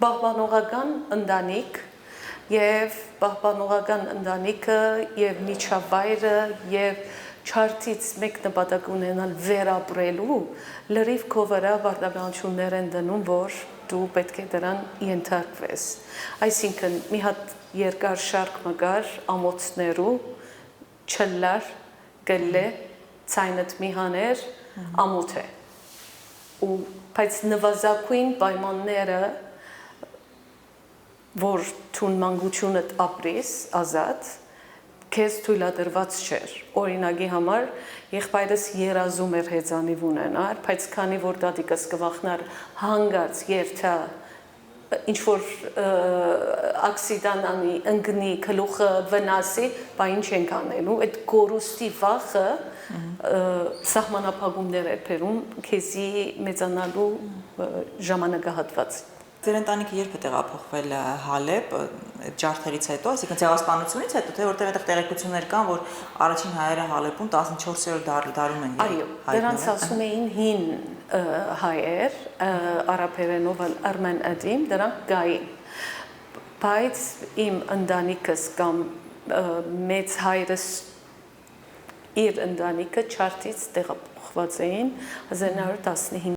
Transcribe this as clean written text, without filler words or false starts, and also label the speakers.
Speaker 1: պահպանողական ընտանիք եւ պահպանողական ընտանիքը եւ միջավայրը եւ չարթից մեկ նպատակ ունենալ վերապրելու լրիվ քո վրա վարդականություններ են դնում, որ դու պետք է դրան ենթարկվես։ Այսինքն մի հատ երկար շարք մգար ամոթներու չլար գլե ցայնդ մի հաներ ամոթ է ու բայց նվազագույն պայմանները որ թուն մանկությունդ ապրես ազատ քեզ թույլատրված չէր օրինակի համար եղբայրս երազում էր հեծանիվ ունենար բայց քանի որ դատիկս կվախնար հանգած երթա ինչ որ ակսիդան անի ընկնի գլուխը վնասի բա ինչ ենք անելու այդ գորուստի վախը սահմանափակումներ էր բերում քեզի մեծանալու ժամանակահատված
Speaker 2: Ձեր ընտանիքը երբ է տեղափոխվել Հալեբ ջարդերից հետո, այսինքն ցեղասպանությունից հետո, թե որտեղ այդտեղ տեղեկություններ կան, որ առաջին հայերը Հալեբում 14-րդ դարում են
Speaker 1: Այո, դրանց ասում էին հին հայեր, արաբերենով արմեն ադիմ, դրանք գային։ Բայց իմ ընտանիքս կամ մեծ հայրս իր ընտանիքը չարթից տեղափոխված էին 1915